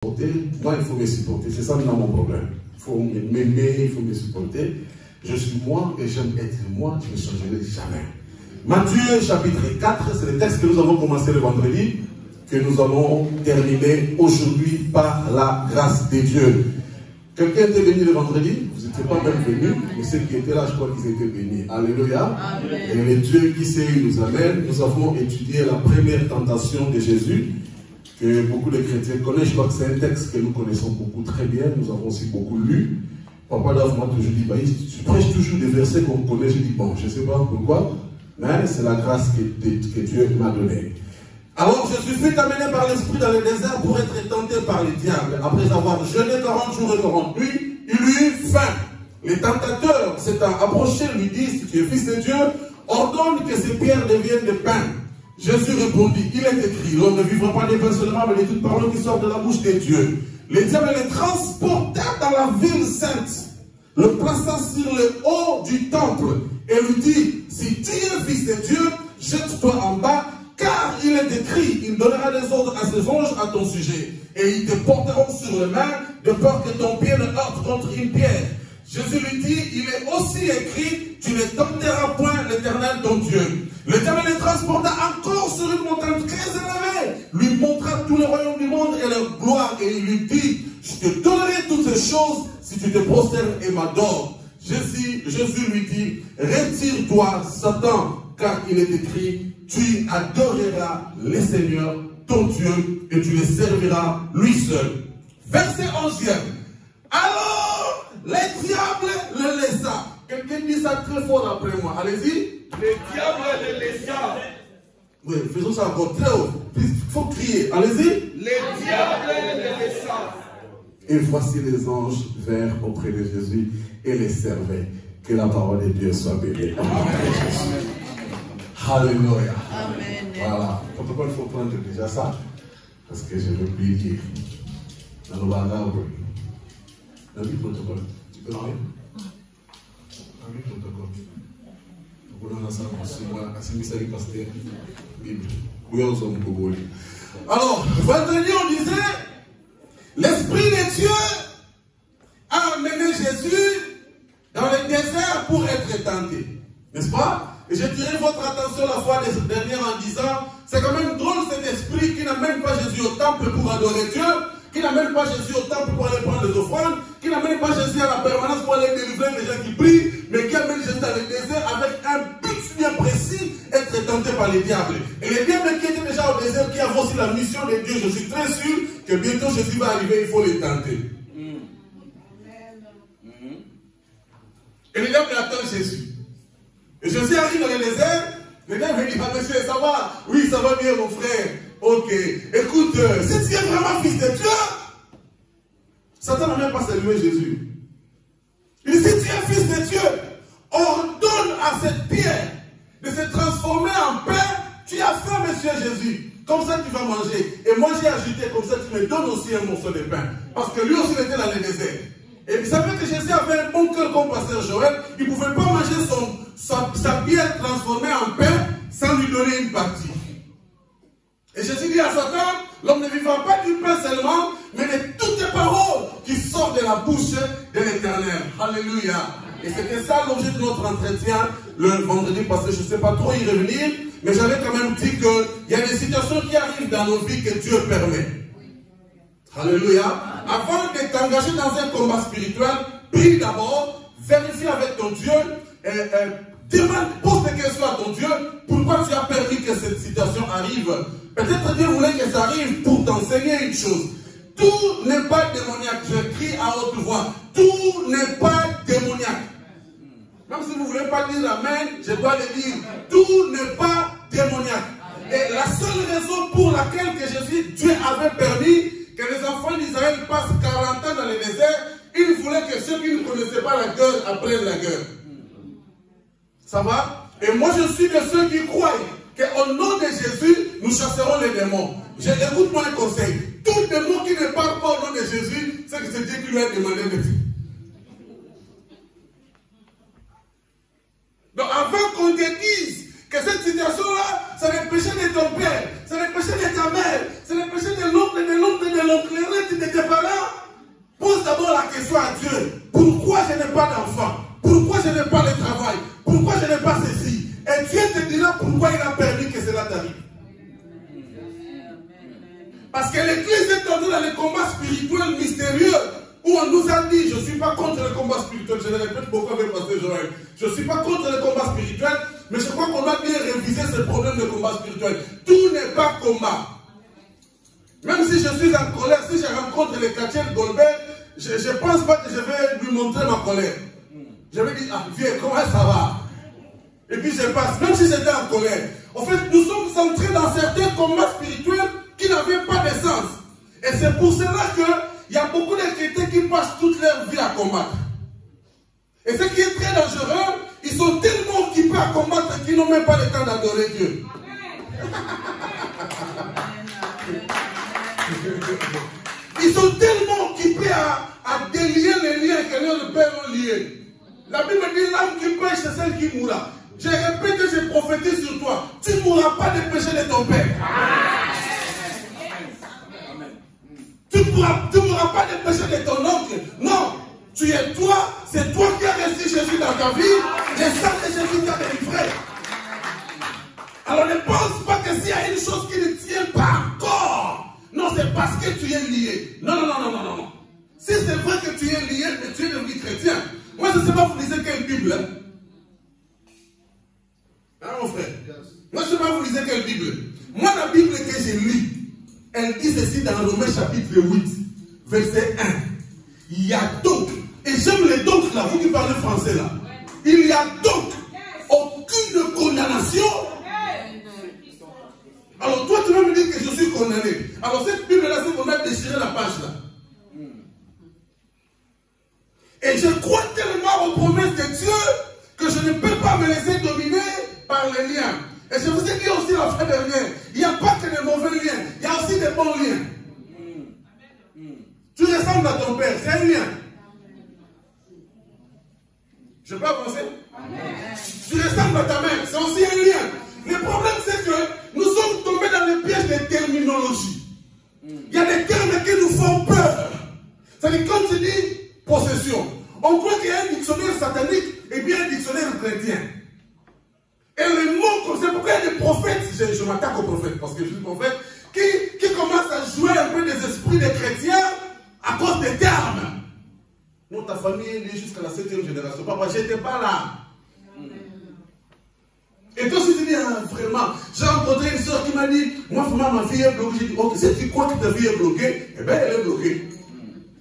Moi, il faut me supporter. C'est ça maintenant mon problème. Il faut m'aimer, il faut me supporter. Je suis moi et j'aime être moi. Je ne changerai jamais. Matthieu chapitre 4, c'est le texte que nous avons commencé le vendredi, que nous allons terminer aujourd'hui par la grâce de Dieu. Quelqu'un était venu le vendredi? Vous n'étiez pas même venus, mais ceux qui étaient là, je crois qu'ils étaient bénis. Alléluia. Amen. Et le Dieu qui sait, il nous amène. Nous avons étudié la première tentation de Jésus, que beaucoup de chrétiens connaissent. Je crois que c'est un texte que nous connaissons beaucoup très bien. Nous avons aussi beaucoup lu. Papa Dave m'a toujours dit, bah, tu prêches toujours des versets qu'on connaît. Je dis, bon, je ne sais pas pourquoi, mais c'est la grâce que Dieu m'a donnée. Alors Jésus fut amené par l'Esprit dans le désert pour être tenté par le diable. Après avoir jeûné 40 jours et 40 nuits, il eut faim. Les tentateurs s'étant approchés lui disent, si tu es fils de Dieu, ordonne que ces pierres deviennent de pain. Jésus répondit, il est écrit, l'homme ne vivra pas de pain seulement, mais de toute parole qui sort de la bouche de Dieu. Le diable le transporta dans la ville sainte, le plaça sur le haut du temple et lui dit, si tu es fils de Dieu, jette-toi en bas, car il est écrit, il donnera des ordres à ses anges à ton sujet, et ils te porteront sur les mains, de peur que ton pied ne heurte contre une pierre. Jésus lui dit, il est aussi écrit, tu ne tenteras point l'Éternel ton Dieu. Le diable le transporta encore sur une montagne très élevée, lui montra tous les royaumes du monde et leur gloire, et il lui dit, je te donnerai toutes ces choses si tu te prosternes et m'adores. Jésus lui dit, retire-toi, Satan, car il est écrit, tu adoreras le Seigneur, ton Dieu, et tu le serviras lui seul. Verset 11e. Alors, le diable le laissa. Quelqu'un dit ça très fort après moi. Allez-y. Le diable le laissa. Oui, faisons ça encore très haut. Il faut crier. Allez-y. Le diable le laissa. Et voici les anges vinrent auprès de Jésus et les servaient. Que la parole de Dieu soit bénie. Amen. Alléluia. Amen. Voilà. Pourquoi il faut prendre déjà ça? Parce que je ne veux plus dire. Dans le bagage, dans le protocole. Tu peux l'enlever? Dans le protocole. Alors, vendredi, on disait, l'Esprit de Dieu a amené Jésus dans le désert pour être tenté. N'est-ce pas? Et je dirais votre attention la fois dernière en disant, c'est quand même drôle cet esprit qui n'amène pas Jésus au temple pour adorer Dieu, qui n'amène pas Jésus au temple pour aller prendre les offrandes, qui n'amène pas Jésus à la permanence pour aller délivrer les gens qui prient, mais qui amène Jésus dans le désert avec un but bien précis, être tenté par les diables. Et les diables qui étaient déjà au désert, qui avaient aussi la mission de Dieu, je suis très sûr que bientôt Jésus va arriver, il faut les tenter. Et les diables attendent Jésus. Et Jésus arrive dans le désert, le diable dit, ah monsieur, ça va? Oui, ça va bien mon frère. Ok, écoute, si tu es vraiment fils de Dieu, Satan n'a même pas salué Jésus. Il dit, si tu es fils de Dieu, ordonne à cette pierre de se transformer en pain. Tu as faim, monsieur Jésus. Comme ça, tu vas manger. Et moi, j'ai ajouté comme ça, tu me donnes aussi un morceau de pain. Parce que lui aussi, il était dans le désert. Et vous savez que Jésus avait un bon cœur comme pasteur Joël. Il ne pouvait pas manger sa pierre transformée en pain sans lui donner une partie. Et Jésus dit à Satan, l'homme ne vivra pas du pain seulement, mais de toutes les paroles qui sortent de la bouche de l'Éternel. Alléluia. Et c'était ça l'objet de notre entretien le vendredi passé. Je ne sais pas trop y revenir, mais j'avais quand même dit qu'il y a des situations qui arrivent dans nos vies que Dieu permet. Alléluia. Avant de t'engager dans un combat spirituel, prie d'abord, vérifie avec ton Dieu, pose des questions à ton Dieu, pourquoi tu as permis que cette situation arrive. Peut-être Dieu voulait que ça arrive pour t'enseigner une chose. Tout n'est pas démoniaque. Je crie à haute voix. Tout n'est pas démoniaque. Même si vous ne voulez pas dire amen, je dois le dire. Tout n'est pas démoniaque. Et la seule raison pour laquelle que Jésus, Dieu avait permis que les enfants d'Israël passent 40 ans dans le désert, il voulait que ceux qui ne connaissaient pas la guerre apprennent la guerre. Ça va? Et moi je suis de ceux qui croient qu'au nom de Jésus, nous chasserons les démons. Écoute-moi un conseil. Tout démon qui ne parle pas au nom de Jésus, c'est que c'est Dieu qui lui a demandé de dire. Donc avant qu'on te dise que cette situation-là, c'est le péché de ton père, c'est le péché de ta mère, c'est le péché de l'oncle, de l'oncle, de l'oncle, tu te d'abord la question à Dieu. Pourquoi je n'ai pas d'enfant? Pourquoi je n'ai pas de travail? Pourquoi je n'ai pas ceci? Et Dieu te dira pourquoi il a permis que cela t'arrive. Parce que l'église est entrée dans les combats spirituels mystérieux où on nous a dit, je ne suis pas contre le combat spirituel, je le répète beaucoup avec Pasteur Joël, je ne suis pas contre le combat spirituel, mais je crois qu'on a bien révisé ce problème de combat spirituel. Tout n'est pas combat. Même si je suis en colère, si je rencontre le quartier de Goldberg, je ne pense pas que je vais lui montrer ma colère. Je vais dire, ah viens, comment ça va? Et puis je passe, même si j'étais en colère. En fait, nous sommes centrés dans certains combats spirituels qui n'avaient pas de sens. Et c'est pour cela qu'il y a beaucoup de chrétiens qui passent toute leur vie à combattre. Et ce qui est très dangereux, ils sont tellement occupés à combattre qu'ils n'ont même pas le temps d'adorer Dieu. Ils sont tellement occupés à délier les liens que leurs pères ont liés. La Bible dit l'âme qui pêche, c'est celle qui mourra. Je répète que je prophétise sur toi. Tu ne mourras pas des péchés de ton père. Tu ne mourras pas des péchés de ton oncle. Non. Tu es toi. C'est toi qui as reçu Jésus dans ta vie. Le sang de Jésus t'a délivré. Alors ne pense pas que s'il y a une chose qui ne tient pas encore. Non, c'est parce que tu es lié. Non, non, non, non, non, non. Si c'est vrai que tu es lié, mais tu es devenu chrétien. Moi, je ne sais pas vous lisez quelle Bible. Hein, mon frère? Moi, je ne sais pas vous lisez quelle Bible. Moi, la Bible que j'ai lue, elle dit ceci dans Romains chapitre 8, verset 1. Il y a donc, et j'aime les donc là, vous qui parlez français là. Il y a donc aucune condamnation. Alors toi, tu vas me dire que je suis condamné. Alors cette Bible-là, c'est qu'on a déchiré la page là. Et je crois tellement aux promesses de Dieu que je ne peux pas me laisser dominer par les liens. Et je vous ai dit aussi la fin dernière, il n'y a pas que des mauvais liens, il y a aussi des bons liens. Tu ressembles à ton père, c'est un lien. Je peux avancer? Tu ressembles à ta mère, c'est aussi un lien. Le problème c'est que nous sommes tombés dans le piège des terminologies. Il y a des termes qui nous font peur. C'est-à-dire quand tu dis possession, on croit qu'il y a un dictionnaire satanique et bien un dictionnaire chrétien. Et les mots comme c'est pourquoi il y a des prophètes, je m'attaque aux prophètes parce que je suis prophète, qui commencent à jouer un peu des esprits des chrétiens à cause des termes. Non, ta famille est liée jusqu'à la 7e génération. Papa, j'étais pas là. Et toi, si tu dis, ah, vraiment, j'ai rencontré une soeur qui m'a dit, moi, vraiment, ma fille est bloquée. J'ai dit, ok, si tu crois que ta fille est bloquée, eh bien, elle est bloquée.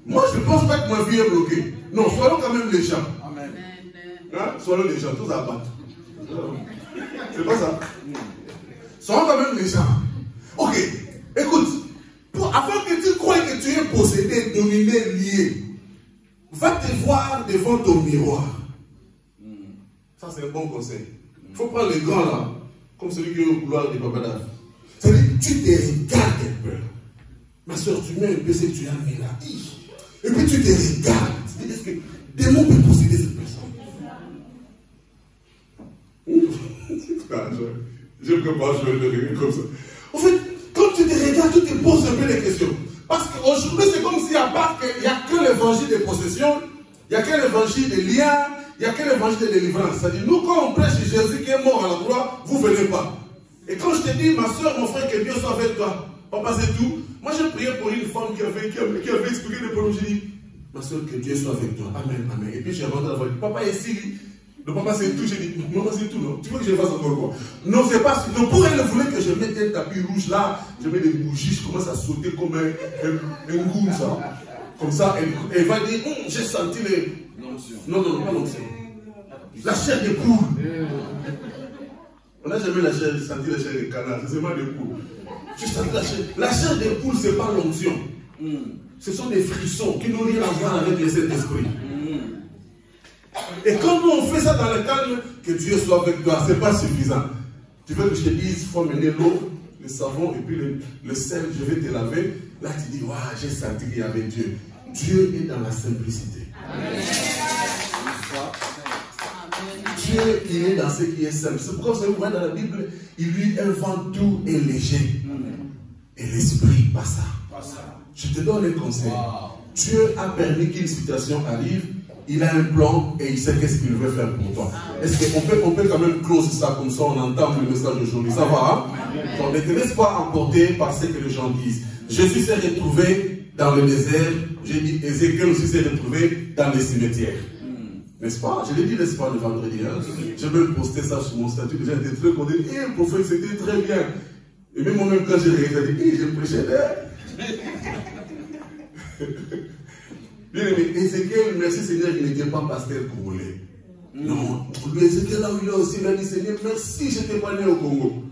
Moi, je ne pense pas que ma fille est bloquée. Non, soyons quand même les gens. Amen. Hein? Soyons les gens, tous à battre. C'est pas ça. Soyons quand même les gens. Ok, écoute, avant que tu crois que tu es possédé, dominé, lié, va te voir devant ton miroir. Ça, c'est un bon conseil. Il faut prendre les grands là, comme celui qui est au couloir des papadas. C'est-à-dire, tu te regardes un peu. Ma soeur, tu mets un peu ce que tu as mis là. Et puis tu te regardes. Tu te dis, est-ce que démon peut posséder cette personne? Je ne peux pas jouer le rire comme ça. En fait, quand tu te regardes, tu te poses un peu des questions. Parce qu'aujourd'hui, c'est comme s'il n'y a que l'évangile des possessions, il n'y a que l'évangile des liens, il n'y a que l'évangile de délivrance. C'est-à-dire, nous, quand on prêche Jésus qui est mort à la croix, vous ne venez pas. Et quand je te dis, ma soeur, mon frère, que Dieu soit avec toi, papa, c'est tout. Moi, j'ai prié pour une femme qui avait expliqué des problèmes. J'ai dit, ma soeur, que Dieu soit avec toi. Amen, amen. Et puis, j'ai rentré dans la voix. Papa, ici, le papa, c'est tout. J'ai dit, maman, c'est tout, non? Tu veux que je fasse encore quoi? Non, c'est pas. Non, pour elle, elle voulait que je mette un tapis rouge là. Je mets des bougies, je commence à sauter comme un goût, ça. Comme ça, elle va dire, j'ai senti les. Non, pas l'onction. La chair des poules. On n'a jamais senti la chair des canards, c'est seulement des poules. Tu sens la chair des poules, ce n'est pas l'onction. Ce sont des frissons qui n'ont rien à voir avec le Saint-Esprit. Et quand nous on fait ça dans le calme, que Dieu soit avec toi, ce n'est pas suffisant. Tu veux que je te dise, il faut amener l'eau, le savon et puis le sel, je vais te laver. Là tu dis, waouh, j'ai senti qu'il y avait Dieu. Dieu est dans la simplicité. Amen. Dieu, il est dans ce qui est simple. C'est pourquoi vous voyez dans la Bible, il lui invente tout est léger. Et l'esprit, pas ça. Je te donne un conseil. Dieu a permis qu'une situation arrive, il a un plan et il sait qu'est-ce qu'il veut faire pour toi. Est-ce qu'on peut quand même close ça comme ça, on entend le message d'aujourd'hui, ça va, hein? Donc ne te laisse pas emporter par ce que les gens disent. Jésus s'est retrouvé dans le désert, j'ai dit Ézéchiel aussi s'est retrouvé dans les cimetières. N'est-ce pas? Je l'ai dit, n'est-ce pas, le vendredi. Hein? J'ai même posté ça sur mon statut, les gens étaient très contents, le prophète c'était très bien. Et même moi-même quand j'ai regardé, j'ai prêché là. Bien aimé, Ézéchiel, merci Seigneur, il n'était pas pasteur congolais. Non, lui Ézéchiel là où il est aussi, il a dit Seigneur, merci, je n'étais pas né au Congo.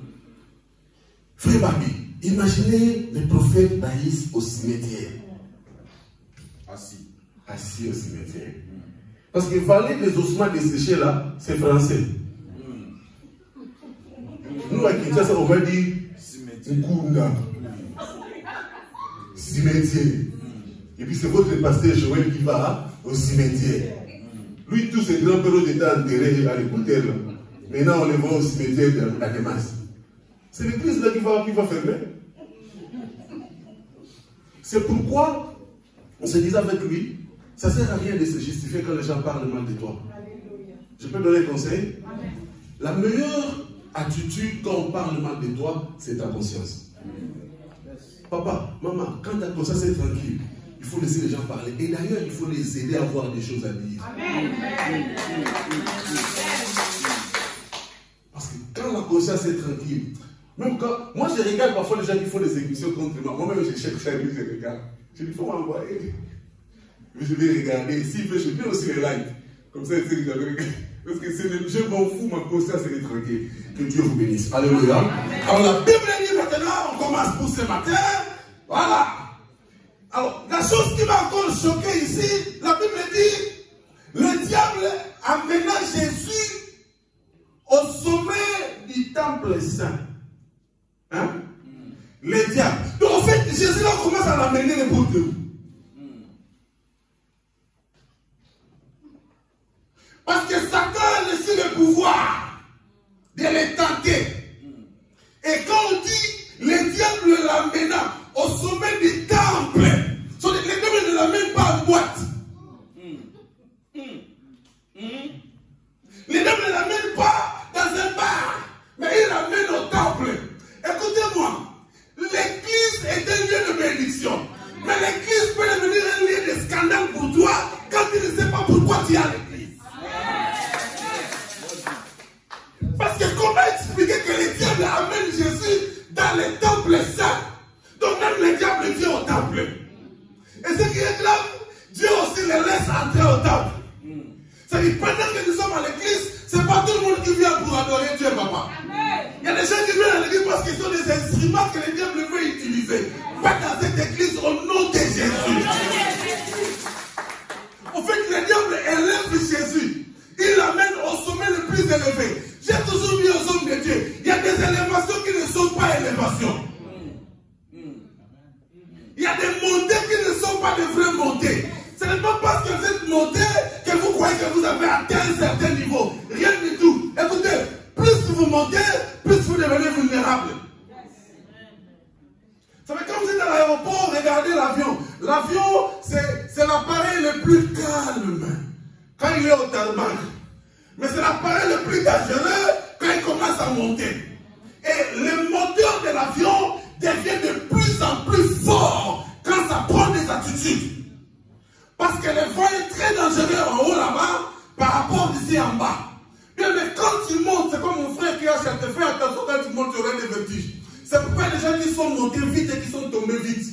Frère Babi, imaginez le prophète Baïs au cimetière. Assis au cimetière. Parce que valer les ossements desséchés là, c'est français. Nous à Kinshasa, on va dire Nkunda. Cimetière. Et puis c'est votre pasteur Joël qui va au cimetière. Lui, tous ses grands-pères étaient enterrés à l'écouteur. Maintenant, on les voit au cimetière de la Démas. C'est l'église là qui va fermer. C'est pourquoi on se disait avec lui, ça ne sert à rien de se justifier quand les gens parlent mal de toi. Je peux donner un conseil? La meilleure attitude quand on parle mal de toi, c'est ta conscience. Papa, maman, quand ta conscience est tranquille, il faut laisser les gens parler. Et d'ailleurs, il faut les aider à avoir des choses à dire. Amen. Parce que quand la conscience est tranquille, même quand... Moi, je regarde parfois les gens qui font des émissions contre moi. Moi-même, je cherche à lui, je regarde. Je dis, il faut m'envoyer. Je vais regarder. S'il veut, je mets aussi les likes. Comme ça, c'est que j'avais regardé. Parce que je m'en fous, ma conscience est tranquille. Que Dieu vous bénisse. Alléluia. Alors, la Bible dit maintenant, on commence pour ce matin. Voilà. Alors, la chose qui m'a encore choqué ici, la Bible dit, le diable amena Jésus au sommet du temple saint. Hein? Le diable. Donc, en fait, Jésus là commence à l'amener les bouts de vous. Parce que Satan a laissé le pouvoir de les tenter. Et quand on dit, le diable l'amena au sommet du temple. Le diable ne l'amène pas en boîte. Le diable ne l'amène pas dans un bar, mais il l'amène au temple. Écoutez-moi, l'église est un lieu de bénédiction. Mais l'église peut devenir un lieu de scandale pour toi quand tu ne sais pas pourquoi tu es à l'église. Parce que comment expliquer que le diable amène Jésus dans les temples saints? Donc même le diable vient au temple. Et ce qui est grave, Dieu aussi les laisse entrer au temple. C'est-à-dire, pendant que nous sommes à l'église, c'est pas tout le monde qui vient pour adorer Dieu, papa. Il y a des gens qui viennent à l'église parce qu'ils sont des instruments que le diable veut utiliser. Va dans cette église au nom de Jésus. En fait, le diable élève Jésus. Il l'amène au sommet le plus élevé. J'ai toujours dit aux hommes de Dieu, il y a des élévations qui ne sont pas élévations. Il y a des montées qui ne sont pas de vraies montées. Ce n'est pas parce que vous êtes monté que vous croyez que vous avez atteint un certain niveau. Rien du tout. Écoutez, plus vous montez, plus vous devenez vulnérable. Vous savez, quand vous êtes à l'aéroport, regardez l'avion. L'avion, c'est l'appareil le plus calme quand il est au tarmac. Mais c'est l'appareil le plus dangereux quand il commence à monter. Et le moteur de l'avion devient de plus en plus fort quand ça prend des attitudes. Parce que le vent est très dangereux en haut là-bas par rapport d'ici en bas. Bien, mais quand tu montes, c'est comme mon frère qui a acheté, fais attention quand tu montes, tu auras des vertiges. C'est pourquoi les gens qui sont montés vite et qui sont tombés vite.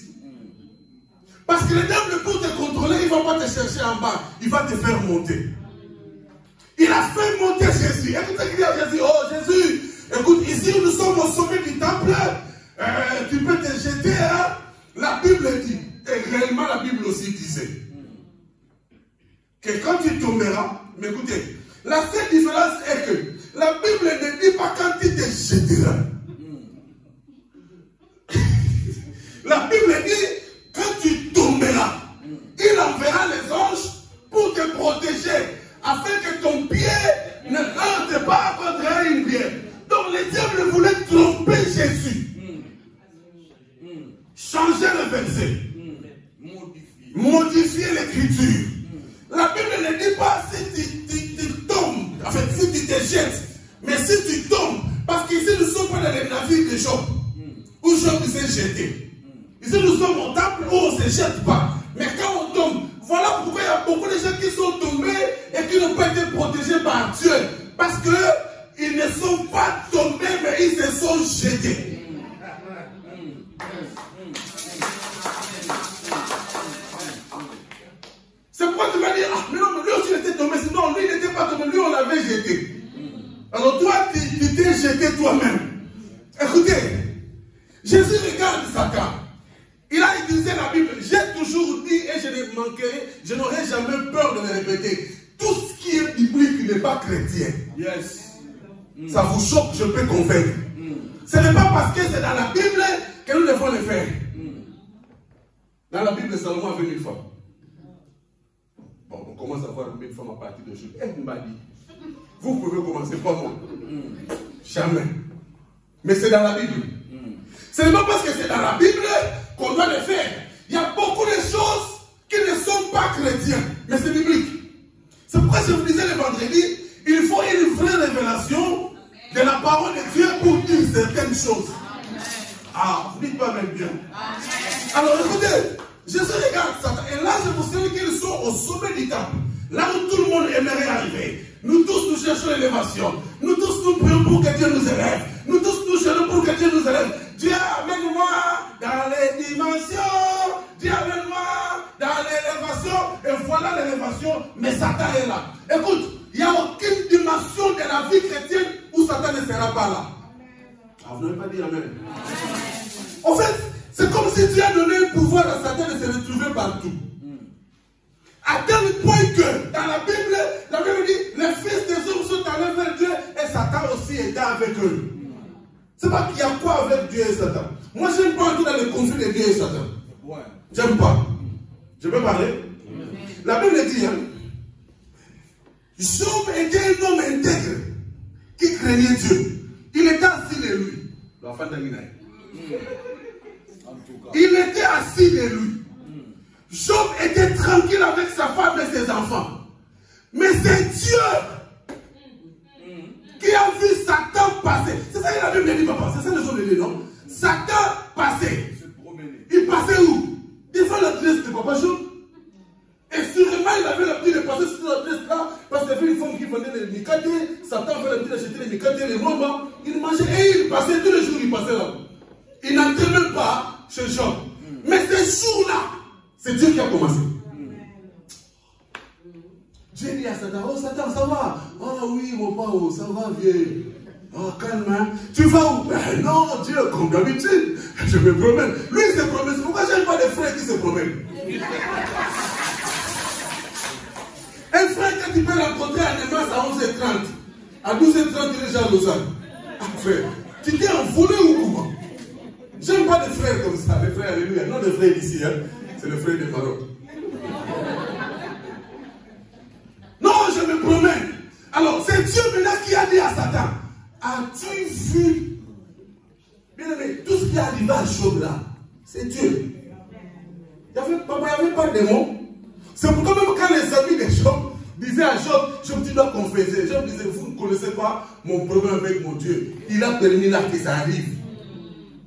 Parce que le diable, pour te contrôler, il ne va pas te chercher en bas, il va te faire monter. Il a fait monter Jésus. Écoutez ce qu'il dit à Jésus. Oh Jésus, écoute, ici nous sommes au sommet du temple. Tu peux te jeter. Hein? La Bible dit, et réellement la Bible aussi disait, que quand tu tomberas, mais écoutez, la seule différence est que la Bible ne dit pas quand tu te jeteras. La Bible dit quand tu tomberas, il enverra les anges pour te protéger, afin que ton pied ne heurte pas contre une pierre. Donc le diable voulait tromper Jésus. Changer le verset. Modifier. l'écriture. La Bible ne dit pas si tu tombes, en fait, si tu te jettes, mais si tu tombes. Parce qu'ici, nous ne sommes pas dans les navires de Job, où Job s'est jeté. Ici, nous sommes au temple où on ne se jette pas. Mais quand on tombe, voilà pourquoi il y a beaucoup de gens qui sont tombés et qui n'ont pas été protégés par Dieu. Parce qu'ils ne sont pas tombés, mais ils se sont jetés. C'est pourquoi tu vas dire, ah, mais non, mais lui aussi il était tombé. Sinon, lui il n'était pas tombé, lui on l'avait jeté. Alors toi, tu t'es jeté toi-même. Écoutez, Jésus regarde Satan. Il a utilisé la Bible. J'ai toujours dit, et je ne manquerai, je n'aurai jamais peur de le répéter. Tout ce qui est biblique n'est pas chrétien. Yes. Ça vous choque, je peux convaincre. Ce n'est pas parce que c'est dans la Bible que nous devons le faire. Dans la Bible, Salomon avait 1000 femmes. Bon, on commence à voir 1000 femmes à partir de aujourd'hui. Elle m'a dit, vous pouvez commencer, pas moi. Jamais. Mais c'est dans la Bible. Ce n'est pas parce que c'est dans la Bible qu'on doit le faire. Il y a beaucoup de choses qui ne sont pas chrétiennes, mais c'est biblique. C'est pourquoi je vous disais le vendredi, il faut une vraie révélation de la parole de Dieu pour dire certaines choses. Ah, vous dites pas même bien. Alors écoutez, Jésus regarde Satan, et là je vous sais qu'ils sont au sommet du temple, là où tout le monde aimerait arriver. Nous tous nous cherchons l'élévation. Nous tous nous prions pour que Dieu nous élève. Nous tous nous cherchons pour que Dieu nous élève. Dieu amène-moi dans les dimensions. Dieu amène-moi dans l'élévation. Et voilà l'élévation. Mais Satan est là. Écoute, il n'y a aucune dimension de la vie chrétienne où Satan ne sera pas là. Ah, vous n'avez pas dit amen. En fait, c'est comme si Dieu a donné le pouvoir à Satan de se retrouver partout. À tel point que dans la Bible dit les fils des hommes sont allés vers Dieu et Satan aussi était avec eux. C'est pas qu'il y a quoi avec Dieu et Satan. Moi, je n'aime pas entrer dans le conflit de Dieu et Satan. Ouais. J'aime pas. Je peux parler? La Bible dit, hein, Job était un homme intègre qui craignait Dieu. Il était assis de lui. Il était assis de lui. Job était tranquille avec sa femme et ses enfants. Mais c'est Dieu qui a vu Satan passer. C'est ça que la Bible dit, papa. C'est ça les hommes disent, non? Satan passait. Il passait où? Devant la tresse de papa Job. Et sûrement il avait l'habitude de passer sur la tresse là, parce qu'il y avait une femme qui vendait les mikate. Satan avait l'habitude d'acheter les mikate, les rombas. Il mangeait et il passait tous les jours, il passait là. Il n'entrait même pas chez Job. Mais ce jour-là, c'est Dieu qui a commencé. Dieu dit à Satan, oh Satan, ça va? Oh oui, mon pao, ça va, vieux. Oh, calme, hein. Tu vas où? Ben non, Dieu, comme d'habitude, je me promène. Lui, il se promène. C'est pourquoi j'aime pas des frères qui se promènent. Un frère, quand tu peux rencontrer à Nemas à 11h30, à 12h30, il est déjà à Lausanne. Ah, frère, tu t'es envolé ou comment? J'aime pas des frères comme ça, les frères, alléluia. Non, des frères d'ici, hein. C'est le frère de Maroc. Non, je me promène. Alors, c'est Dieu maintenant qui a dit à Satan, as-tu vu? Bien aimé, tout ce qui est arrivé à Job là, c'est Dieu. Il n'y avait pas de démon. C'est pourquoi même quand les amis de Job disaient à Job, Job, tu dois confesser. Job disait, vous ne connaissez pas mon problème avec mon Dieu. Il a permis là que ça arrive.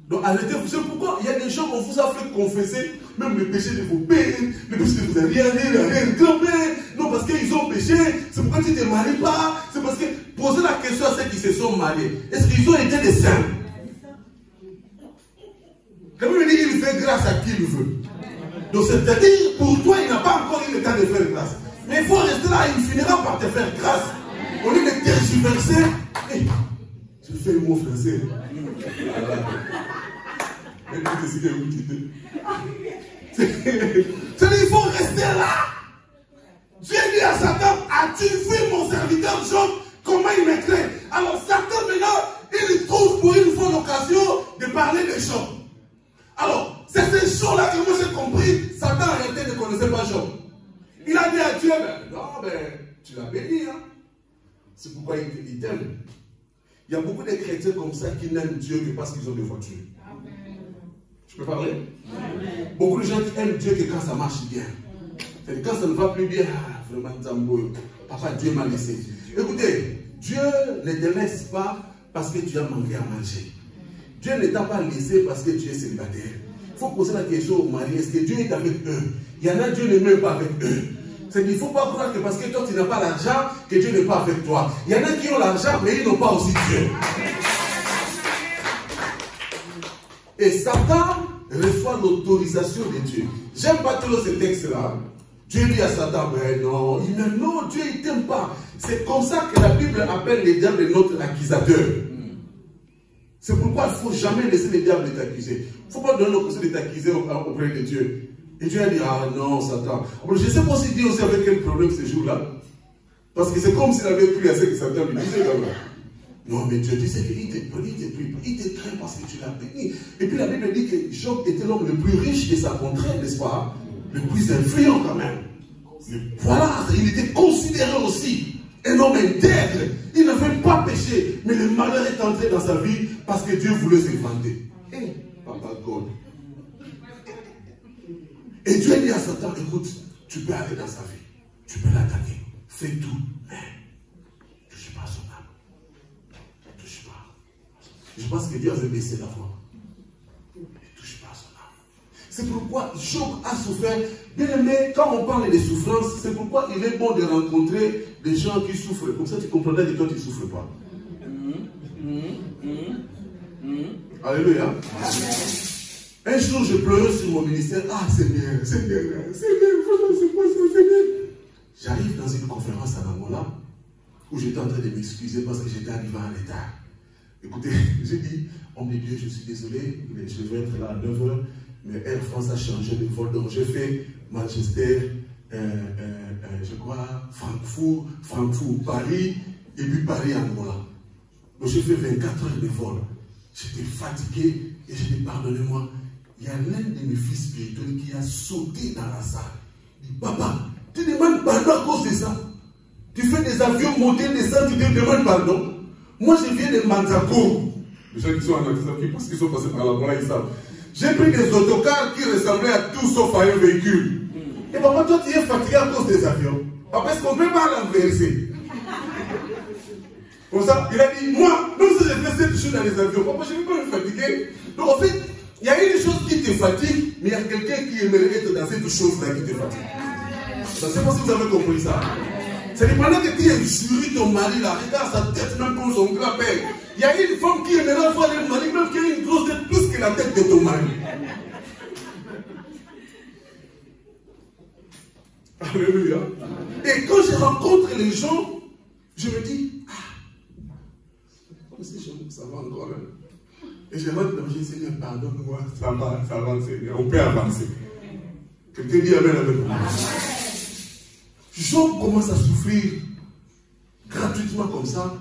Donc arrêtez, c'est pourquoi il y a des gens qu'on vous a fait confesser, même les péchés de vos pères, les péchés de vos arrière-grands-pères. Non, parce qu'ils ont péché, c'est pourquoi tu ne te maries pas, c'est parce que, posez la question à ceux qui se sont mariés, est-ce qu'ils ont été des saints? Quand même, il fait grâce à qui il veut. Donc c'est-à-dire, pour toi, il n'a pas encore eu le temps de faire grâce. Mais il faut rester là, il finira par te faire grâce. Au lieu de tergiverser, hey, je fais le mot français. C'est-à-dire, il faut rester là. Dieu dit à Satan, as-tu vu mon serviteur Job, comment il me craint? Alors Satan maintenant, il trouve pour une fois l'occasion de parler de Job. Alors, c'est ces choses-là que moi j'ai compris, Satan arrêtait, ne connaissait pas Job. Il a dit à Dieu, ben, non, ben, tu l'as béni, hein. C'est pourquoi il t'aime. Il y a beaucoup de chrétiens comme ça qui n'aiment Dieu que parce qu'ils ont des voitures. Je peux parler? Beaucoup de gens qui aiment Dieu que quand ça marche bien. Et quand ça ne va plus bien, vraiment, Zambo, papa, Dieu m'a laissé. Écoutez, Dieu ne te laisse pas parce que tu as manqué à manger. Dieu ne t'a pas laissé parce que tu es célibataire. Il faut poser la question aux maris, est-ce que Dieu est avec eux? Il y en a, Dieu n'est même pas avec eux. C'est qu'il ne faut pas croire que parce que toi tu n'as pas l'argent, que Dieu n'est pas avec toi. Il y en a qui ont l'argent, mais ils n'ont pas aussi Dieu. Et Satan reçoit l'autorisation de Dieu. J'aime pas trop ce texte-là. Dieu dit à Satan, ben non, non, Dieu il t'aime pas. C'est comme ça que la Bible appelle les diables notre accusateur. C'est pourquoi il ne faut jamais laisser les diables t'accuser. Il ne faut pas donner l'occasion de t'accuser auprès de Dieu. Et Dieu a dit, ah non, Satan. Je ne sais pas si Dieu aussi avait quel problème ce jour-là. Parce que c'est comme s'il avait pris à ce que Satan lui disait là-bas. Non, mais Dieu disait qu'il te craint parce que tu l'as béni. Et puis la Bible dit que Job était l'homme le plus riche de sa contrée, n'est-ce pas? Le plus influent quand même. Voilà, il était considéré aussi un homme intègre. Il n'avait pas péché, mais le malheur est entré dans sa vie parce que Dieu voulait se vanter. Papa God. Et Dieu dit à Satan, écoute, tu peux aller dans sa vie, tu peux l'attaquer, fais tout, mais ne touche pas à son âme. Ne touche pas. Je pense que Dieu avait baissé la voix. Ne touche pas à son âme. C'est pourquoi Job a souffert. Bien aimé, quand on parle des souffrances, c'est pourquoi il est bon de rencontrer des gens qui souffrent. Comme ça, tu comprendras que toi, tu ne souffres pas. Alléluia. Un jour, je pleurais sur mon ministère. Ah, Seigneur, Seigneur, vraiment, c'est quoi ça, Seigneur? J'arrive dans une conférence à Angola où j'étais en train de m'excuser parce que j'étais arrivé en retard. Écoutez, j'ai dit, homme de Dieu, je suis désolé, mais je vais être là à 9h, mais Air France a changé de vol. Donc, j'ai fait Manchester, je crois, Francfort, Paris, et puis Paris, Angola. Donc, j'ai fait 24 heures de vol. J'étais fatigué et j'ai dit, pardonnez-moi. Il y a l'un de mes fils spirituels qui a sauté dans la salle. Il dit, papa, tu demandes pardon à cause de ça. Tu fais des avions monter, descendre, tu te demandes pardon. Moi, je viens de Manzako. Les gens qui sont en Angola, qui pensent qu'ils sont passés par là, ils savent. J'ai pris des autocars qui ressemblaient à tout sauf à un véhicule. Et papa, toi, tu es fatigué à cause des avions. Papa, est-ce qu'on ne peut pas l'enverser? Comme ça, il a dit, moi, même si j'ai fait 7 jours dans les avions, papa, je ne vais pas me fatiguer. Donc, en fait, il y a une chose qui te fatigue, mais il y a quelqu'un qui aimerait être dans cette chose-là qui te fatigue. Je ne sais pas si vous avez compris ça. C'est pendant que tu injuries ton mari, là, regarde sa tête, même comme son grand-père. Il y a une femme qui aimerait voir le mari, même qui a une grosse tête plus que la tête de ton mari. Alléluia. Et quand je rencontre les gens, je me dis, comme si ça va encore. Hein. Et je rentre dans le Seigneur, pardonne-moi, ça va, Seigneur, on peut avancer. Quelqu'un dit amen avec moi. Job commence à souffrir gratuitement comme ça,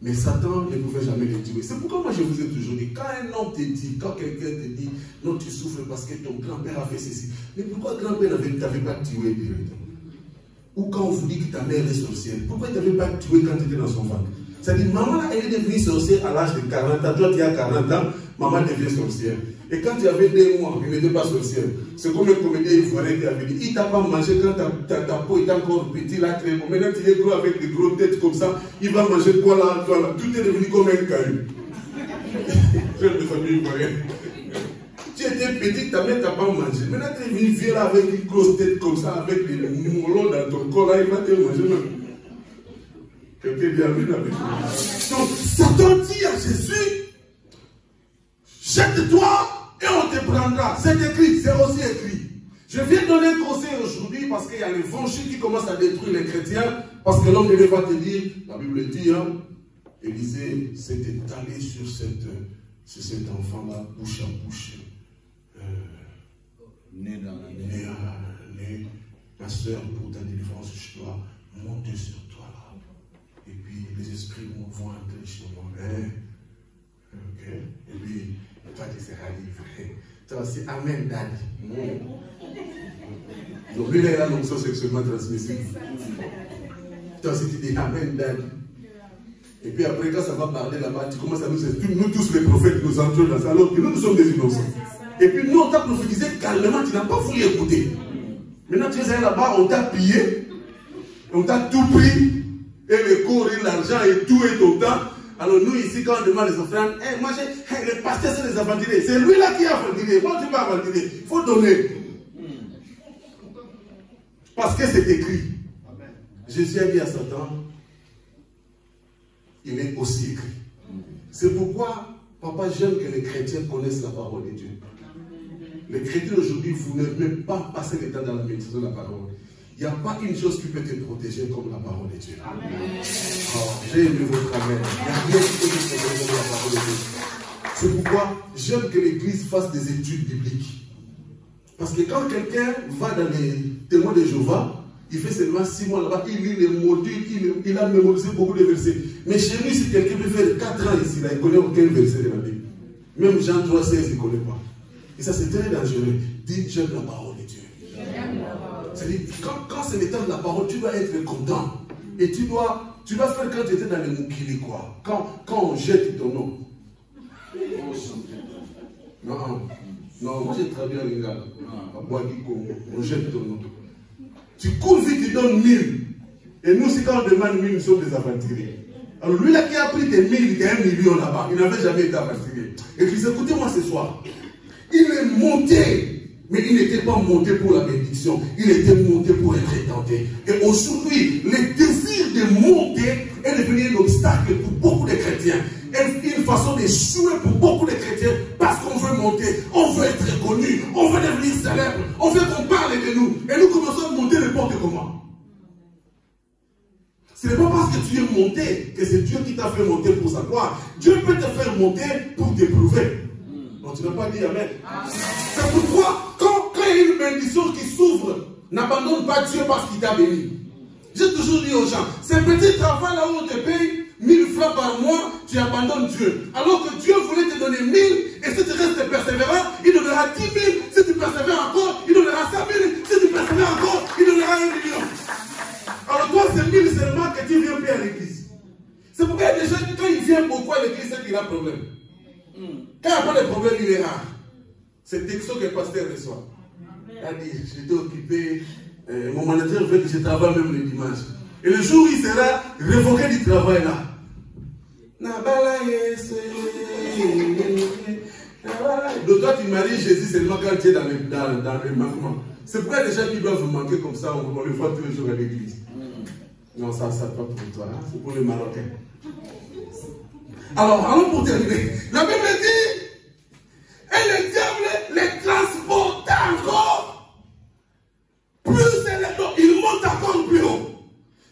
mais Satan ne pouvait jamais le tuer. C'est pourquoi moi je vous ai toujours dit, quand un homme te dit, quand quelqu'un te dit, non tu souffres parce que ton grand-père a fait ceci, mais pourquoi grand-père ne t'avait pas tué directement? Ou quand on vous dit que ta mère est sorcière, pourquoi il ne t'avait pas tué quand tu étais dans son ventre? C'est-à-dire, maman là, elle est devenue sorcière à l'âge de 40 ans. Toi, tu as 40 ans, maman devient sorcière. Et quand tu avais 2 mois, elle n'était pas sorcière. C'est comme un comédien ivoirien qui avait dit, il t'a pas mangé quand ta peau est encore petite, là, très bon. Maintenant, tu es gros avec des grosses têtes comme ça, il va manger quoi là, toi, là. Tout est devenu comme un caillou. J'ai des amis ivoiriens. Tu étais petit, ta mère t'a pas mangé. Maintenant, tu es venu vieux là avec une grosse tête comme ça, avec des moulons dans ton corps, là, il va te manger même. Quelqu'un dit amen avec moi. Donc, Satan dit à Jésus, jette-toi et on te prendra. C'est écrit, c'est aussi écrit. Je viens donner un conseil aujourd'hui parce qu'il y a l'évangile qui commence à détruire les chrétiens. Parce que l'homme de Dieu va te dire, la Bible dit, hein, Élisée s'est étalé sur cet enfant-là, bouche à bouche. Né dans la nez. Ma soeur, pour ta délivrance, je dois monter sur toi là. Et puis les esprits vont entrer chez moi. Ok. Et puis, toi tu seras livré. Toi aussi, amen, daddy. Donc lui, il a l'onction sexuellement transmissible. Toi aussi, tu dis amen, daddy. Et puis après, quand ça va parler là-bas, tu commences à nous tous les prophètes, nous entrons dans ça, alors que nous sommes des innocents. Et puis nous, on t'a prophétisé calmement, tu n'as pas voulu écouter. Maintenant, tu es allé là-bas, on t'a pillé, on t'a tout pris, et le corps, et l'argent, et tout est autant. Alors nous, ici, quand on demande les offrandes, hey, moi, le pasteur, c'est les aventuriers. C'est lui-là qui a aventuré. Moi, tu ne vas pas aventurer. Il faut donner. Parce que c'est écrit. Jésus a dit à Satan, il est aussi écrit. C'est pourquoi, papa, j'aime que les chrétiens connaissent la parole de Dieu. Les chrétiens aujourd'hui, vous ne même pas passer le temps dans la méditation de la parole. Il n'y a pas une chose qui peut te protéger comme la parole de Dieu. Oh, j'ai aimé votre amen. Il n'y a rien qui peut te protéger comme la parole de Dieu. C'est pourquoi j'aime que l'Église fasse des études bibliques. Parce que quand quelqu'un va dans les témoins de Jéhovah, il fait seulement 6 mois là-bas, il lit les modules, il a mémorisé beaucoup de versets. Mais chez nous, si quelqu'un peut faire 4 ans ici, là, il ne connaît aucun verset de la Bible. Même Jean 3,16, il ne connaît pas. Et ça, c'est très dangereux. Dites, j'aime la parole de Dieu. C'est-à-dire, quand c'est le temps de la parole, tu dois être content. Et tu dois faire quand tu étais dans les moukili, quoi. Quand on jette ton nom. Non, moi j'ai travaillé à Lingal, à Boadi Congo. On jette ton nom. Tu cours vite, tu donnes 1000. Et nous, c'est quand on demande 1000, nous sommes des aventuriers. Alors lui là qui a pris des 1000, il y a 1 million là-bas. Il n'avait jamais été aventurier. Et puis écoutez-moi ce soir. Il est monté, mais il n'était pas monté pour la bénédiction. Il était monté pour être tenté. Et aujourd'hui, le désir de monter est devenu un obstacle pour beaucoup de chrétiens. Une façon d'échouer pour beaucoup de chrétiens parce qu'on veut monter, on veut être reconnu, on veut devenir célèbre, on veut qu'on parle de nous. Et nous commençons à monter n'importe comment. Ce n'est pas parce que tu es monté que c'est Dieu qui t'a fait monter pour sa gloire. Dieu peut te faire monter pour t'éprouver. Non, tu n'as pas dit Amen. C'est pourquoi, quand il y a une bénédiction qui s'ouvre, n'abandonne pas Dieu parce qu'il t'a béni. J'ai toujours dit aux gens, c'est petit travail là où on te paye 1000 francs par mois, tu abandonnes Dieu. Alors que Dieu voulait te donner 1000, et si tu restes persévérant, il donnera 10 000. Si tu persévères encore, il donnera 100 000. Si tu persévères encore, il donnera 1 million. Alors toi, c'est 1000 seulement que tu viens payer à l'église. C'est pourquoi il y a des gens qui, quand ils viennent beaucoup à l'église, c'est qu'il a un problème. Quand il n'y a pas de problème, il est rare. C'est le texto que le pasteur reçoit. Il a dit, j'étais occupé, mon manager veut que je travaille même le dimanche. Et le jour où il sera révoqué du travail là. Donc toi tu maries Jésus seulement quand tu es dans le manquement. C'est pourquoi les gens qui doivent vous manquer comme ça, on le voit tous les jours à l'église. Non, ça pas pour toi, hein? C'est pour les Marocains. Alors, allons pour terminer. La Bible dit, et le diable les transporte encore plus élevé. Il monte encore plus haut.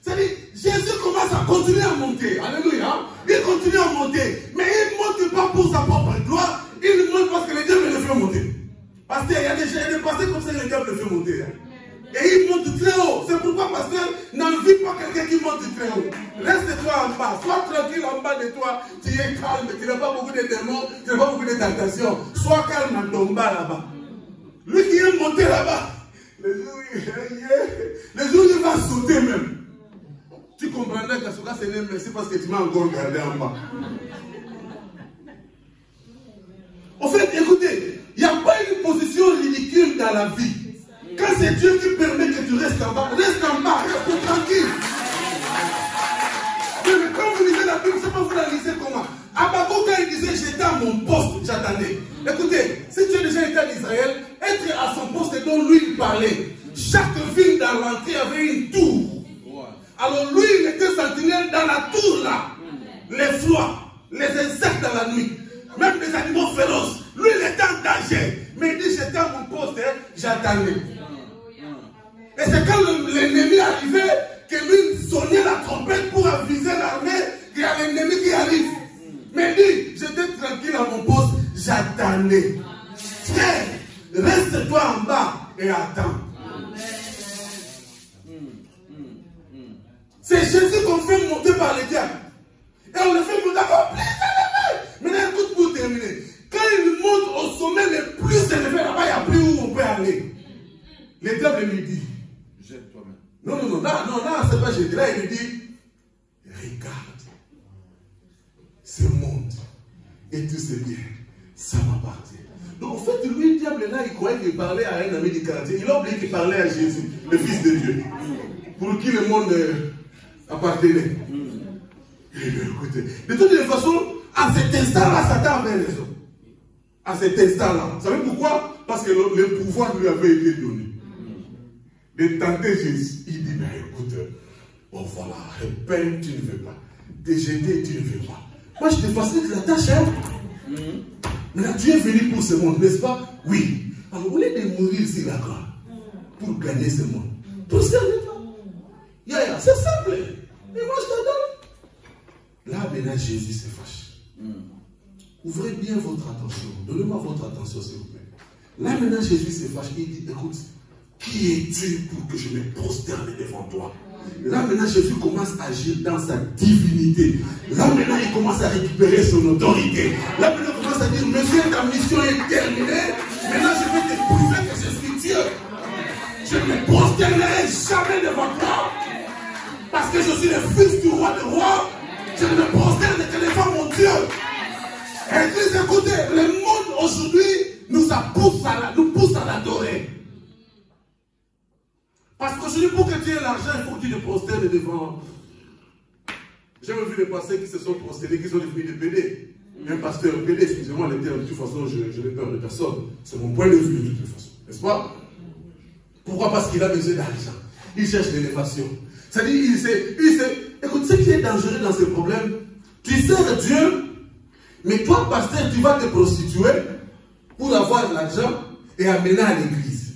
C'est-à-dire, Jésus commence à continuer à monter. Alléluia. Il continue à monter. Mais il ne monte pas pour sa propre gloire. Il monte parce que le diable le fait monter. Parce qu'il y a des passés comme ça, le diable le fait monter. Et il monte très haut. C'est pourquoi, pasteur, n'envie pas quelqu'un qui monte très haut. Reste-toi en bas. Sois tranquille en bas de toi. Tu es calme. Tu n'as pas beaucoup de démons. Tu n'as pas beaucoup de tentations. Sois calme en ton bas là-bas. Lui qui est monté là-bas, le jour où il va sauter même. Tu comprendrais que ce cas c'est un merci parce que tu m'as encore gardé en bas. En fait, écoutez, il n'y a pas une position ridicule dans la vie. Quand c'est Dieu qui permet que tu restes en bas, reste tranquille. Mais quand vous lisez la Bible, je ne sais pas vous la lisez comment. Habakkuk, quand il disait j'étais à mon poste, j'attendais. Écoutez, si tu as déjà été en Israël, être à son poste dont lui il parlait, chaque ville dans l'entrée avait une tour. Alors lui, il était sentinelle dans la tour là. Les froids, les insectes dans la nuit, même les animaux féroces. Lui, il était en danger. Mais il dit, j'étais à mon poste, hein, j'attendais. Et c'est quand l'ennemi arrivait que lui sonnait la trompette pour aviser l'armée qu'il y a l'ennemi qui arrive. Mais il dit, j'étais tranquille à mon poste, j'attendais. Frère, reste-toi en bas et attends. C'est Jésus qu'on fait monter par les diables. Et on le fait monter encore plus élevé. Maintenant, écoute pour terminer. Quand il monte au sommet le plus élevé, là-bas, il n'y a plus où on peut aller. Le diable lui dit, jette toi-même. Non, c'est pas jeter. Là, il lui dit, regarde ce monde et tout ce bien, ça m'appartient. Donc en fait, lui, le diable là, il croyait qu'il parlait à un ami du quartier. Il a oublié qu'il parlait à Jésus, le Fils de Dieu, pour qui le monde appartenait. Écoutez, de toute façon, à cet instant-là, Satan avait raison. À cet instant-là. Vous savez pourquoi? Parce que le pouvoir lui avait été donné. De tenter Jésus. Il dit, mais écoute, bon voilà, peine, tu ne veux pas. Déjeter, tu ne veux pas. Moi, je te facilite la tâche, hein. Maintenant, tu es venu pour ce monde, n'est-ce pas? Oui. Alors, au lieu de mourir sur la croix, pour gagner ce monde, tout ça, c'est simple. Et moi, je te donne. Là, maintenant, Jésus se fâche. Ouvrez bien votre attention. Donnez-moi votre attention, s'il vous plaît. Là, maintenant, Jésus se fâche. Il dit, écoute, qui es-tu pour que je me prosterne devant toi? Là, maintenant, Jésus commence à agir dans sa divinité. Là, maintenant, il commence à récupérer son autorité. Là, maintenant, il commence à dire, monsieur, ta mission est terminée. Maintenant, je vais te prouver que je suis Dieu. Je ne me prosternerai jamais devant toi. Parce que je suis le fils du roi des rois. Je ne me prosterne que devant mon Dieu. Et écoutez, le monde aujourd'hui nous pousse à l'adorer. Parce qu'aujourd'hui, pour que tu aies l'argent, il faut que tu te prosternes devant. J'ai vu des pasteurs qui se sont prosternés, qui sont devenus des PD. Un pasteur PD, excusez-moi le terme, de toute façon, je n'ai peur de personne. C'est mon point de vue de toute façon. N'est-ce pas? Pourquoi? Parce qu'il a besoin d'argent. Il cherche l'élévation. C'est-à-dire, il sait. Écoute, ce qui est dangereux dans ce problème, tu sers Dieu, mais toi, pasteur, tu vas te prostituer pour avoir de l'argent et amener à l'église.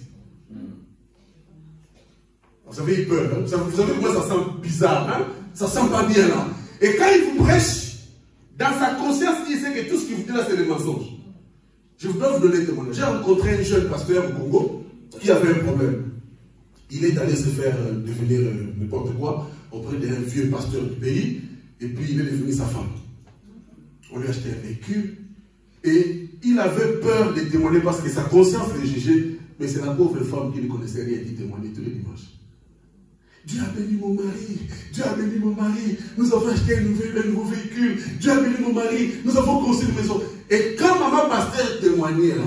Vous avez eu peur, hein? Vous savez comment ça sent bizarre, hein? Ça sent pas bien là. Et quand il vous prêche, dans sa conscience, il sait que tout ce qu'il vous dit là, c'est des mensonges. Je voudrais vous donner un témoignage. J'ai rencontré un jeune pasteur au Congo qui avait un problème. Il est allé se faire devenir n'importe quoi auprès d'un vieux pasteur du pays, et puis il est devenu sa femme. On lui a acheté un véhicule, et il avait peur de témoigner parce que sa conscience le jugeait, mais c'est la pauvre femme qui ne connaissait rien qui témoignait tous les dimanches. Dieu a béni mon mari, Dieu a béni mon mari, nous avons acheté un nouveau véhicule, Dieu a béni mon mari, nous avons construit une maison. Et quand maman pasteur témoignait là,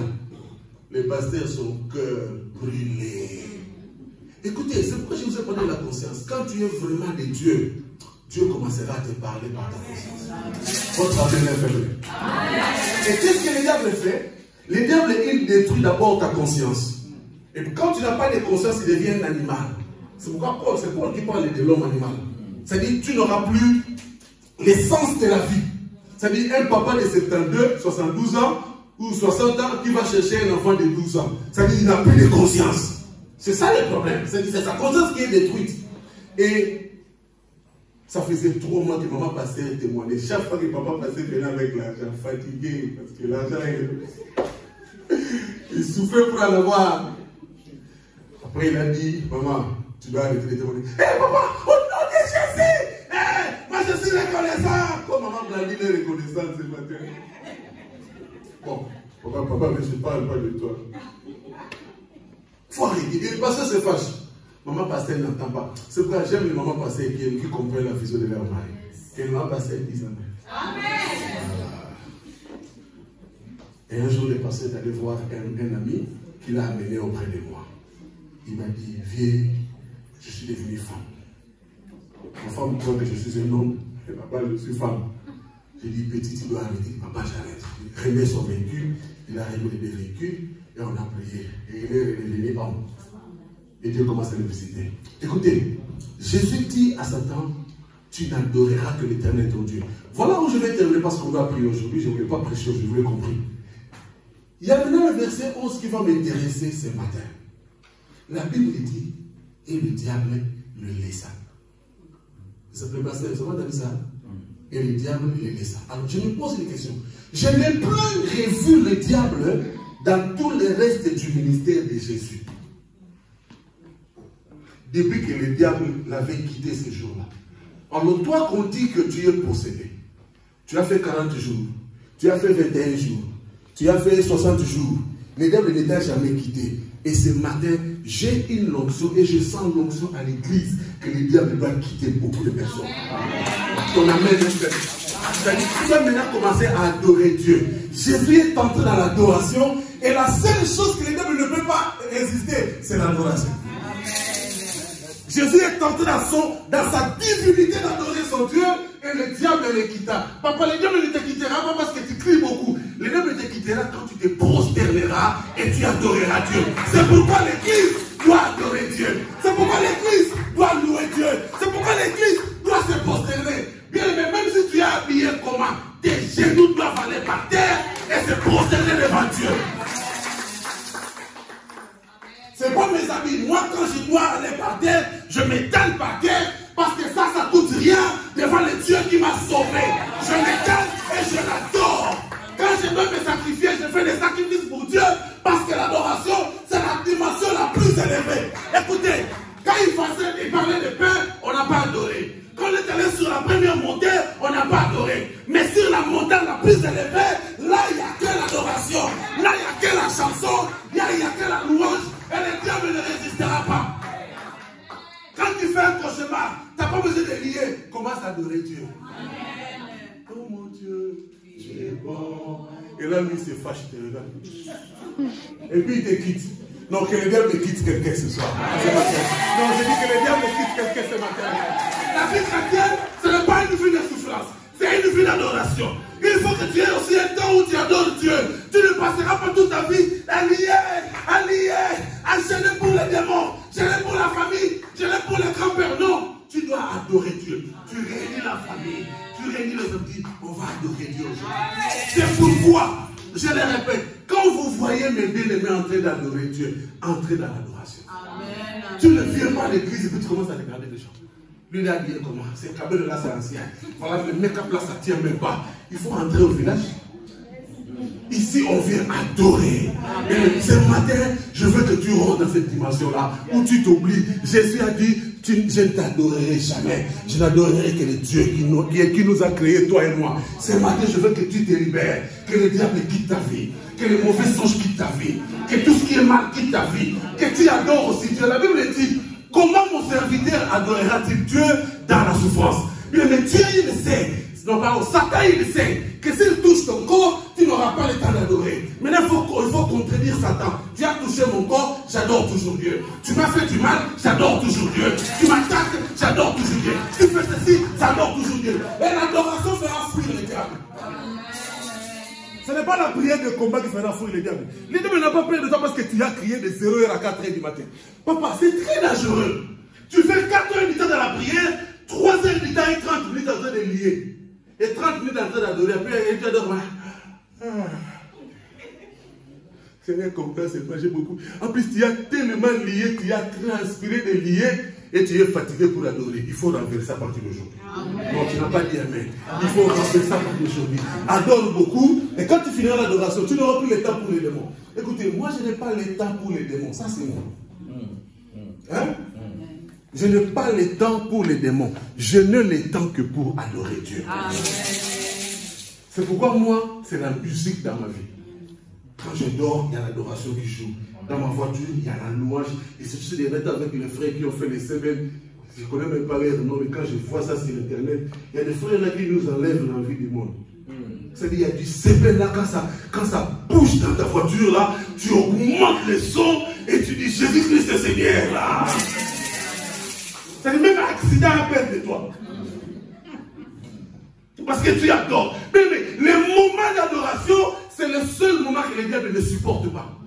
les pasteurs, son cœur brûlé. Écoutez, c'est pourquoi je vous ai parlé de la conscience. Quand tu es vraiment de Dieu, Dieu commencera à te parler par ta conscience. Votre amen est fait. Et qu'est-ce que le diable fait? Le diable, il détruit d'abord ta conscience. Et quand tu n'as pas de conscience, il devient un animal. C'est pourquoi c'est Paul qui parle de l'homme animal. C'est-à-dire tu n'auras plus l'essence de la vie. C'est-à-dire un papa de 72, 72 ans ou 60 ans qui va chercher un enfant de 12 ans. C'est-à-dire qu'il n'a plus de conscience. C'est ça le problème. C'est sa conscience qui est détruite. Et ça faisait 3 mois que maman passait témoigner. Chaque fois que papa passait, venait avec l'argent, fatigué, parce que l'argent, il souffrait pour en avoir. Après, il a dit, maman, tu dois arrêter de témoigner. Hé, papa, au nom de Jésus, moi je suis reconnaissant. Comme maman Blandine est reconnaissante ce matin. Bon, papa, mais je ne parle pas de toi. Il faut arrêter. Et le pasteur se fâche. Maman pasteur n'entend pas. C'est pourquoi j'aime les mamans pasteur qui comprennent la vision de leur mari. Et les mamans pasteur disent Amen. Et un jour, le pasteur est allé voir un ami qui l'a amené auprès de moi. Il m'a dit, viens, je suis devenue femme. Ma femme croit que je suis un homme. Et papa, je suis femme. J'ai dit, petit, tu dois arrêter. Papa, j'arrête. Il remet son véhicule. Il a remis les deux véhicules. Et on a prié. Et il est devenu homme. Et Dieu commence à le visiter. Écoutez, Jésus dit à Satan, tu n'adoreras que l'Éternel ton Dieu. Voilà où je vais terminer parce qu'on va prier aujourd'hui. Je ne voulais pas prêcher, je voulais compris. Il y a maintenant le verset 11 qui va m'intéresser ce matin. La Bible dit, et le diable le laissa. Ça ne plaît pas, ça va dans ça. Et le diable le laissa. Alors je me pose une question. Je n'ai plus revu le diable dans tout le reste du ministère de Jésus. Depuis que le diable l'avait quitté ce jour-là. Alors toi qu'on dit que tu es possédé, tu as fait 40 jours, tu as fait 21 jours, tu as fait 60 jours, le diable ne t'a jamais quitté. Et ce matin, j'ai une onction et je sens l'onction à l'église que le diable doit quitter beaucoup de personnes. Ton amen est fait. Tu dois maintenant commencer à adorer Dieu. Jésus est entré dans l'adoration Et la seule chose que le diable ne peut pas résister, c'est l'adoration. Jésus est entré dans sa divinité d'adorer son Dieu et le diable le quitta. Papa, le diable ne te quittera pas parce que tu cries beaucoup. Le diable te quittera quand tu te prosterneras et tu adoreras Dieu. C'est pourquoi l'Église doit adorer Dieu. C'est pourquoi l'Église doit louer Dieu. C'est pourquoi l'Église doit se prosterner. Bien aimé, même si tu es habillé comment, tes genoux doivent aller par terre et se prosterner devant Dieu. C'est pas mes amis. Moi, quand je dois aller par terre, je m'étale par terre parce que ça coûte rien devant le Dieu qui m'a sauvé. Je m'étale et je l'adore. Quand je dois me sacrifier, je fais des sacrifices pour Dieu parce que l'adoration, c'est la dimension la plus élevée. Écoutez, quand il parlait de pain, on n'a pas adoré. Quand on est allé sur la première montée, on n'a pas adoré. Mais sur la montagne la plus élevée, là, il n'y a que l'adoration. Là, il n'y a que la chanson. Là, il n'y a que la louange. Et le diable ne résistera pas. Quand tu fais un cauchemar, tu n'as pas besoin de lier. Commence à adorer Dieu. Amen. Oh mon Dieu, tu es bon. Et là, lui, il se fâche, il te regarde. Et puis, il te quitte. Non, que le diable quitte quelqu'un ce soir. Non, je dis que le diable quitte quelqu'un ce matin. La vie chrétienne, ce n'est pas une vie de souffrance. C'est une vie d'adoration. Il faut que tu aies aussi un temps où tu adores Dieu. Tu ne passeras pas toute ta vie à gêner pour les démons, gêner pour la famille, gêner pour les grands-pères. Non, tu dois adorer Dieu. Tu réunis la famille, tu réunis les petits. On va adorer Dieu aujourd'hui. C'est pourquoi, je le répète, quand vous voyez mes bien-aimés en train d'adorer Dieu, entrez dans l'adoration. Tu ne viens pas à l'église et puis tu commences à regarder les gens. Lui, il a dit comment? C'est cabane là, c'est ancien. Voilà, le make-up là, ça ne tient même pas. Il faut entrer au village. Ici, on vient adorer. Et ce matin, je veux que tu rentres dans cette dimension-là où tu t'oublies. Jésus a dit, je ne t'adorerai jamais. Je n'adorerai que le Dieu qui nous a créés, toi et moi. Ce matin, je veux que tu te libères. Que le diable quitte ta vie. Que les mauvais songes quittent ta vie. Que tout ce qui est mal quitte ta vie. Que tu adores aussi Dieu. La Bible dit, comment mon serviteur adorera-t-il Dieu dans la souffrance? Mais Dieu, il le sait. Non, pardon, Satan, il le sait. Que s'il touche ton corps, tu n'auras pas le temps d'adorer. Maintenant, il faut contredire Satan. Tu as touché mon corps, j'adore toujours Dieu. Tu m'as fait du mal, j'adore toujours Dieu. Tu m'attaques, j'adore toujours Dieu. Tu fais ceci, j'adore toujours Dieu. Et l'adoration fera fuir le diable. Ce n'est pas la prière de combat qui fera fuir le diable. Le diable n'a pas peur de toi parce que tu as crié de 0h à 4h du matin. Papa, c'est très dangereux. Tu fais 4h du temps dans la prière, 3h du temps et 30 minutes en train de lier. Et 30 minutes en train d'adorer. Après, tu adores. Seigneur, comme ça, c'est j'ai beaucoup. En plus, tu as tellement lié, tu as transpiré de lier et tu es fatigué pour adorer. Il faut renverser ça à partir d'aujourd'hui. Non, tu n'as pas dit Amen. Il faut renverser ça à partir d'aujourd'hui. Adore beaucoup. Et quand tu finiras l'adoration, tu n'auras plus le temps pour les démons. Écoutez, moi, je n'ai pas le temps pour les démons. Ça, c'est moi. Hein? Je n'ai pas le temps pour les démons. Je n'ai le temps que pour adorer Dieu. C'est pourquoi moi, c'est la musique dans ma vie. Quand je dors, il y a l'adoration qui joue. Dans ma voiture, il y a la louange. Et c'est juste des lettres avec les frères qui ont fait les semaines. Je ne connais même pas les noms, mais quand je vois ça sur Internet, il y a des frères là qui nous enlèvent l'envie du monde. C'est-à-dire, il y a du semaine là, quand ça bouge dans ta voiture là, tu augmentes le son et tu dis Jésus-Christ est Seigneur là. C'est-à-dire, même un accident à peine de toi. Parce que tu adores. Mais les moments d'adoration, c'est le seul moment que le diable ne supporte pas.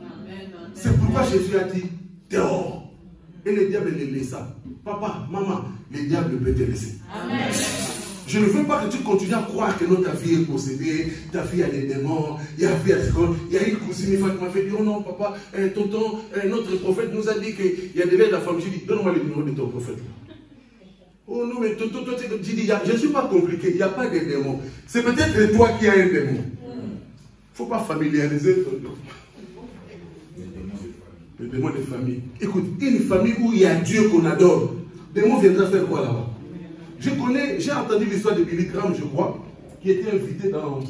C'est pourquoi Jésus a dit dehors. Et le diable le laissa. Papa, maman, le diable peut te laisser. Amen. Je ne veux pas que tu continues à croire que ta vie est possédée, ta vie a des démons, il y a une cousine qui m'a fait dire oh non, papa, tonton, notre prophète nous a dit qu'il y a des vers de la famille. J'ai dit donne-moi le numéro de ton prophète. Oh non, mais tonton, toi, tu dis, je ne suis pas compliqué, il n'y a pas de démons. C'est peut-être toi qui as un démon. Il ne faut pas familiariser tonton. Le démon de famille. Écoute, une famille où il y a Dieu qu'on adore, le démon viendra faire quoi là-bas? J'ai entendu l'histoire de Billy Graham, je crois, qui était invité dans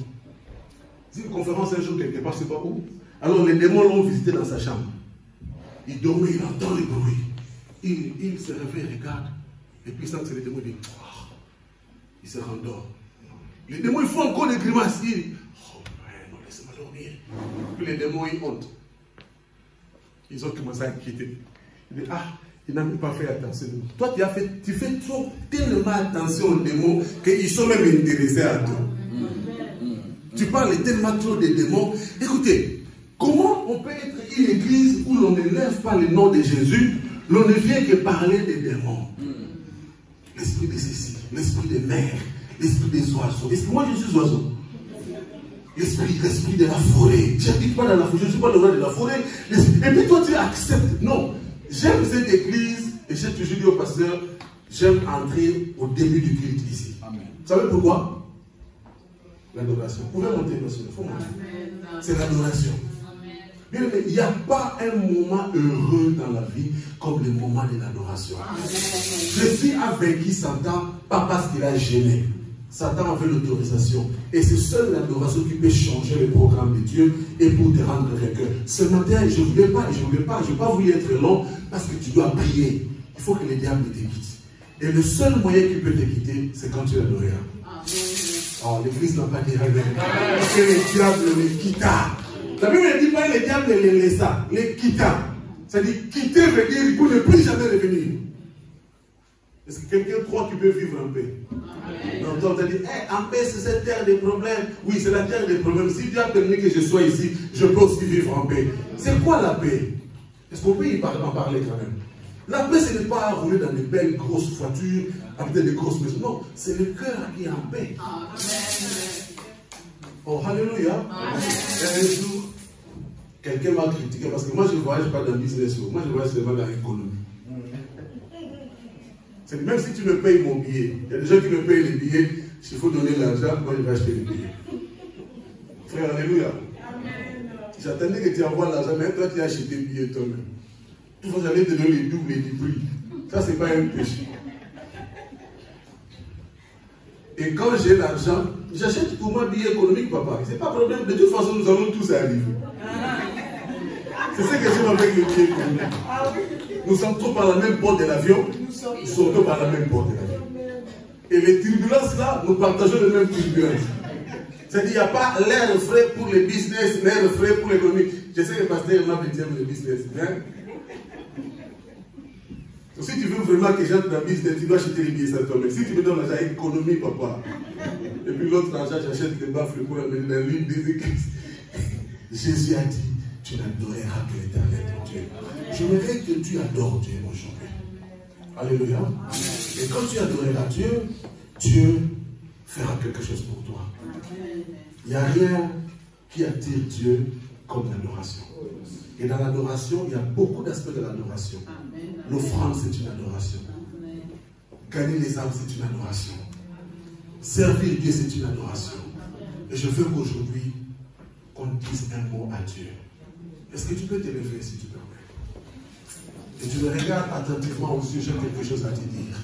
une conférence un jour quelque part, je ne sais pas où. Alors les démons l'ont visité dans sa chambre. Il dormait, il entend le bruit. Il se réveille, regarde. Et puis il sent que c'est le démon, il dit, oh, il se rendort. Les démons, ils font encore des grimaces. Il dit, oh, non, laissez-moi dormir. Puis les démons, ils honte. Ils ont commencé à inquiéter. Ils disent, ah, il n'a même pas fait attention. Toi, tu fais trop, tellement attention aux démons qu'ils sont même intéressés à toi. Tu parles tellement trop des démons. Écoutez, comment on peut être une église où l'on ne lève pas le nom de Jésus, l'on ne vient que parler des démons? L'esprit de ceci, l'esprit des mers, l'esprit des oiseaux. Moi, je suis oiseau. L'esprit de la forêt. Je n'habite pas dans la forêt, je ne suis pas le roi de la forêt. Et puis toi, tu acceptes. Non. J'aime cette église et j'ai toujours dit au pasteur, j'aime entrer au début du culte ici. Amen. Vous savez pourquoi? L'adoration. Vous pouvez monter, monsieur. Il faut monter. C'est l'adoration. Bien, mais il n'y a pas un moment heureux dans la vie comme le moment de l'adoration. Jésus a vaincu Satan, pas parce qu'il a gêné. Satan avait l'autorisation. Et c'est seule l'adoration qui peut changer le programme de Dieu et pour te rendre vainqueur. Ce matin, je ne voulais pas, je n'ai pas voulu être long parce que tu dois prier. Il faut que le diable te quitte. Et le seul moyen qui peut te quitter, c'est quand tu l'adoreras. Oh, l'église n'a pas dit rien. Parce que le diable le quitta. La Bible ne dit pas le diable le laissa, le quitta. C'est-à-dire quitter veut dire pour ne plus jamais revenir. Est-ce que quelqu'un croit qu'il peut vivre en paix? Non, donc tu as dit, en paix, c'est cette terre des problèmes. Oui, c'est la terre des problèmes. Si Dieu a permis que je sois ici, je peux aussi vivre en paix. C'est quoi la paix? Est-ce qu'on peut en parler quand même? La paix, ce n'est pas rouler dans de belles grosses voitures, habiter des grosses maisons. Non, c'est le cœur qui est en paix. Oh, alléluia. Un jour, quelqu'un m'a critiqué parce que moi, je ne voyage pas dans le business. Moi, je voyage seulement dans l'économie. Même si tu me payes mon billet, il y a des gens qui me payent les billets, s'il faut donner l'argent, moi je vais acheter les billets. Frère, alléluia. J'attendais que tu envoies l'argent, mais toi tu as acheté les billets toi-même. Tu vas aller te donner les doubles et du prix. Ça, c'est pas un péché. Et quand j'ai l'argent, j'achète pour moi billet économique, papa. C'est pas problème. De toute façon, nous allons tous arriver. C'est ce que j'aime avec le billet économique. Nous sommes tous par la même porte de l'avion. Nous sommes tous par la même porte de l'avion. Et les turbulences là, nous partageons les mêmes turbulences. C'est-à-dire qu'il n'y a pas l'air frais pour le business, l'air frais pour l'économie. Je sais que le pasteur m'a dit le business. Hein? Si tu veux vraiment que j'entre dans le business, tu dois acheter les billets ça toi-même. Si tu me donnes l'argent économie, papa, et puis l'autre argent, j'achète des baffles pour amener dans l'île des églises. Jésus a dit, tu n'adoreras que l'Éternel ton Dieu. Je voudrais que tu adores Dieu aujourd'hui. Alléluia. Et quand tu adoreras Dieu, Dieu fera quelque chose pour toi. Il n'y a rien qui attire Dieu comme l'adoration. Et dans l'adoration, il y a beaucoup d'aspects de l'adoration. L'offrande, c'est une adoration. Gagner les âmes, c'est une adoration. Servir Dieu, c'est une adoration. Et je veux qu'aujourd'hui, qu'on dise un mot à Dieu. Est-ce que tu peux te lever si tu permets? Et tu me regardes attentivement aussi, j'ai quelque chose à te dire.